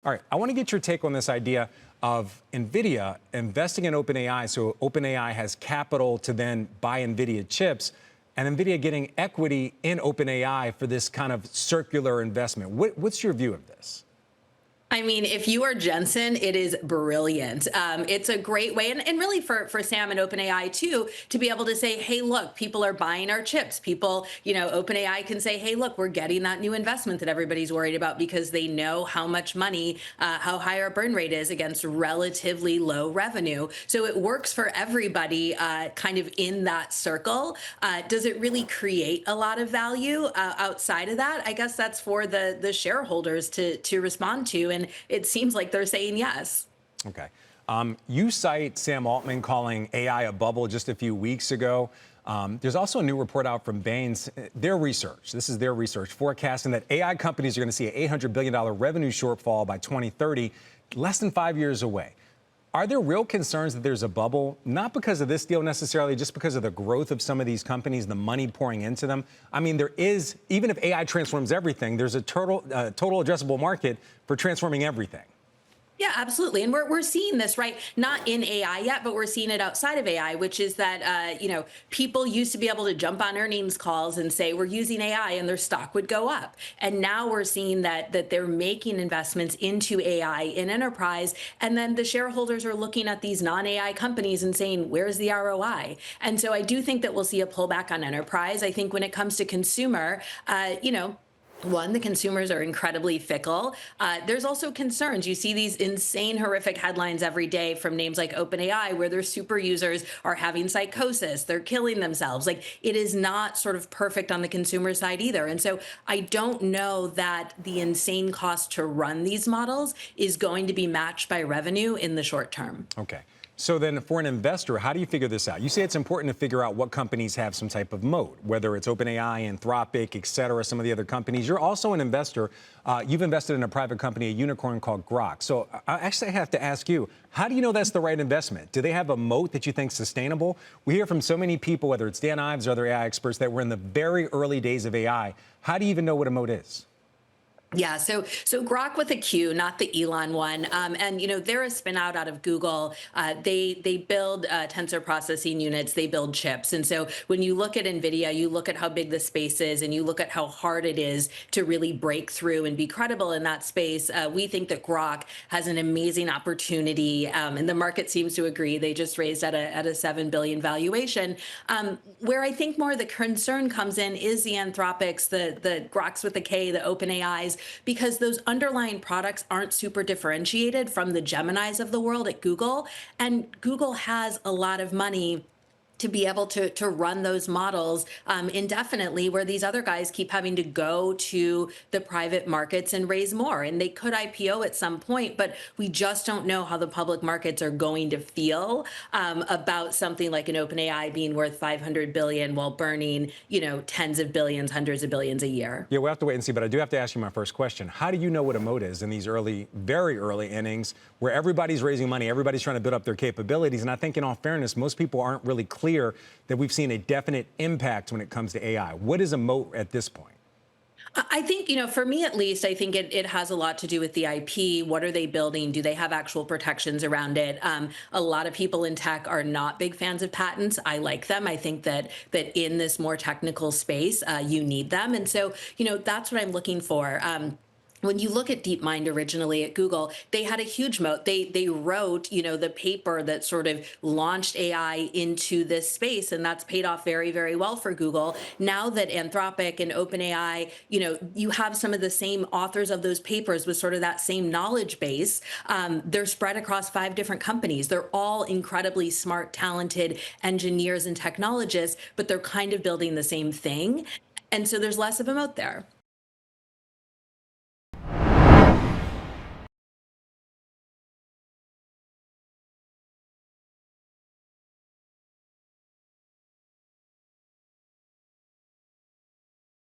All right, I want to get your take on this idea of NVIDIA investing in OpenAI, so OpenAI has capital to then buy NVIDIA chips, and NVIDIA getting equity in OpenAI for this kind of circular investment. What's your view of this? I mean, if you are Jensen, it is brilliant. It's a great way, and really for Sam and OpenAI too, to be able to say, hey, look, people are buying our chips. People, OpenAI can say, hey, look, we're getting that new investment that everybody's worried about because they know how much money, how high our burn rate is against relatively low revenue. So it works for everybody kind of in that circle. Does it really create a lot of value outside of that? I guess that's for the shareholders to respond to. And it seems like they're saying yes. Okay. You cite Sam Altman calling AI a bubble just a few weeks ago. There's also a new report out from Bain's, their research. This is their research forecasting that AI companies are going to see an $800 billion revenue shortfall by 2030, less than 5 years away. Are there real concerns that there's a bubble, not because of this deal necessarily, just because of the growth of some of these companies, the money pouring into them? I mean, there is, even if AI transforms everything, there's a total addressable market for transforming everything. Yeah, absolutely. And we're seeing this, right? Not in AI yet, but we're seeing it outside of AI, which is that, people used to be able to jump on earnings calls and say, we're using AI and their stock would go up. And now we're seeing that they're making investments into AI in enterprise. And then the shareholders are looking at these non-AI companies and saying, where's the ROI? And so I do think that we'll see a pullback on enterprise. I think when it comes to consumer, one, the consumers are incredibly fickle. There's also concerns. You see these insane, horrific headlines every day from names like OpenAI, where their super users are having psychosis, they're killing themselves. Like, it is not sort of perfect on the consumer side either. And so I don't know that the insane cost to run these models is going to be matched by revenue in the short term. Okay. So then for an investor, how do you figure this out? You say it's important to figure out what companies have some type of moat, whether it's OpenAI, Anthropic, et cetera, some of the other companies. You're also an investor. You've invested in a private company, a unicorn called Grok. So I actually have to ask you, how do you know that's the right investment? Do they have a moat that you think is sustainable? We hear from so many people, whether it's Dan Ives or other AI experts, that we're in the very early days of AI. How do you even know what a moat is? Yeah, so Grok with a Q, not the Elon one, and they're a spin out of Google. They build tensor processing units, they build chips, and so when you look at NVIDIA, you look at how big the space is, and you look at how hard it is to really break through and be credible in that space. We think that Grok has an amazing opportunity, and the market seems to agree. They just raised at a $7 billion valuation. Where I think more of the concern comes in is the Anthropics, the Groks with a K, the OpenAIs, because those underlying products aren't super differentiated from the Geminis of the world at Google. And Google has a lot of money to be able to run those models indefinitely, where these other guys keep having to go to the private markets and raise more. And they could IPO at some point, but we just don't know how the public markets are going to feel about something like an OpenAI being worth $500 billion while burning, tens of billions, hundreds of billions a year. Yeah, we'll have to wait and see, but I do have to ask you my first question. How do you know what a moat is in these early, very early innings where everybody's raising money, everybody's trying to build up their capabilities? And I think in all fairness, most people aren't really clear that we've seen a definite impact when it comes to AI. What is a moat at this point? I think, for me at least, I think it has a lot to do with the IP. What are they building? Do they have actual protections around it? A lot of people in tech are not big fans of patents. I like them. I think that in this more technical space, you need them. And so, that's what I'm looking for. When you look at DeepMind originally at Google, they had a huge moat. They wrote, the paper that sort of launched AI into this space, and that's paid off very, very well for Google. Now that Anthropic and OpenAI, you have some of the same authors of those papers with sort of that same knowledge base. They're spread across 5 different companies. They're all incredibly smart, talented engineers and technologists, but they're kind of building the same thing. And so there's less of a moat there.